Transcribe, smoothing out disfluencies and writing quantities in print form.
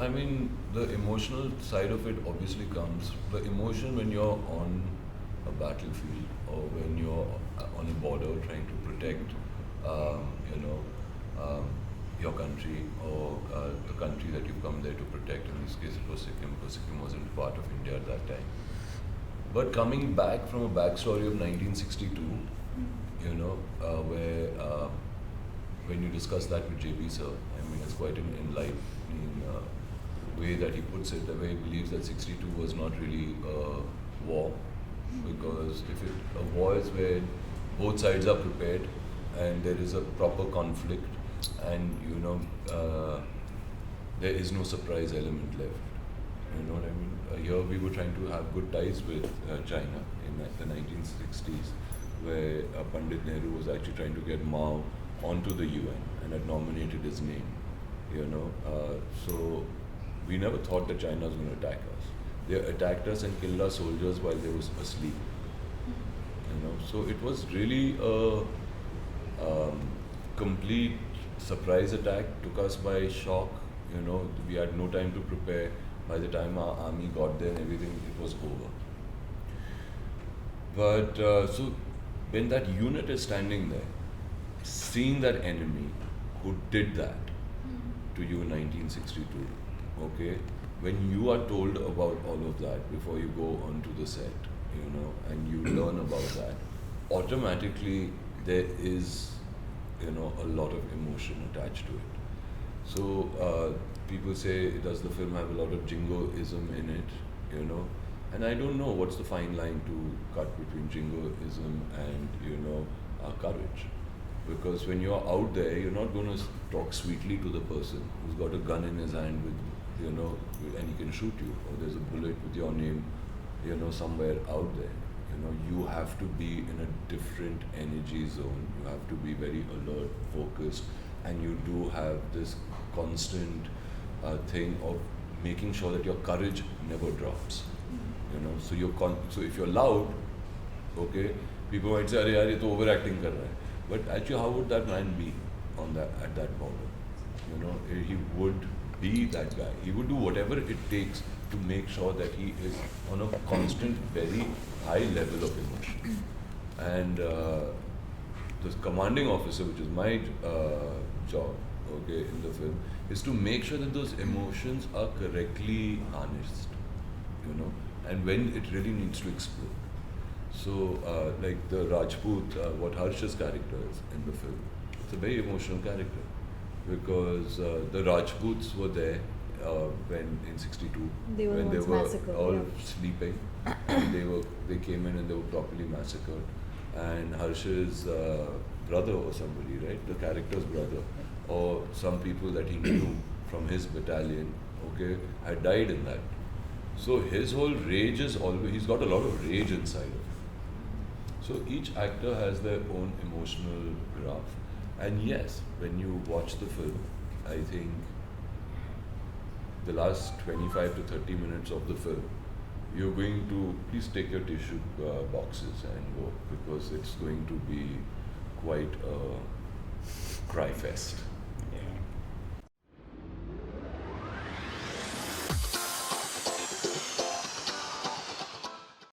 I mean, the emotional side of it obviously comes. The emotion when you're on a battlefield or when you're on a border trying to protect, you know, your country or the country that you've come there to protect. In this case, it was Sikkim, because Sikkim wasn't part of India at that time. But coming back from a backstory of 1962, you know, where when you discuss that with JB sir, I mean, it's quite an enlightening way that he puts it, the way he believes that 62 was not really a war, because if a war is where both sides are prepared and there is a proper conflict and, you know, there is no surprise element left. You know what I mean? Here we were trying to have good ties with China in the 1960s, where Pandit Nehru was actually trying to get Mao onto the UN and had nominated his name. You know, so we never thought that China was going to attack us. They attacked us and killed our soldiers while they were asleep. You know, so it was really a complete surprise attack. Took us by shock. You know, we had no time to prepare. By the time our army got there and everything, it was over. But so when that unit is standing there, seeing that enemy who did that to you in 1962, okay, when you are told about all of that before you go onto the set, you know, and you learn about that, automatically there is, you know, a lot of emotion attached to it. So people say, does the film have a lot of jingoism in it, you know? And I don't know what's the fine line to cut between jingoism and, you know, courage. Because when you're out there, you're not going to talk sweetly to the person who's got a gun in his hand with, you know, and he can shoot you, or there's a bullet with your name, you know, somewhere out there. You know, you have to be in a different energy zone. You have to be very alert, focused, and you do have this constant thing of making sure that your courage never drops. You know, so so if you're loud, okay, people might say, "Arey yaar, ye to overacting kar raha hai." But actually, how would that man be on that at that border? You know, he would be that guy. He would do whatever it takes to make sure that he is on a constant, very high level of emotion. And the commanding officer, which is my job, okay, in the film, is to make sure that those emotions are correctly harnessed, you know, and when it really needs to explode. So, like the Rajput, what Harsh's character is in the film, it's a very emotional character, because the Rajputs were there when in '62, when they were all sleeping, and they came in and they were properly massacred. And Harsh's brother or somebody, right, the character's brother, or some people that he knew from his battalion, okay, had died in that. So his whole rage is always, he's got a lot of rage inside of him. So each actor has their own emotional graph. And yes, when you watch the film, I think the last 25 to 30 minutes of the film, you're going to, please take your tissue boxes and go, because it's going to be quite a cry fest.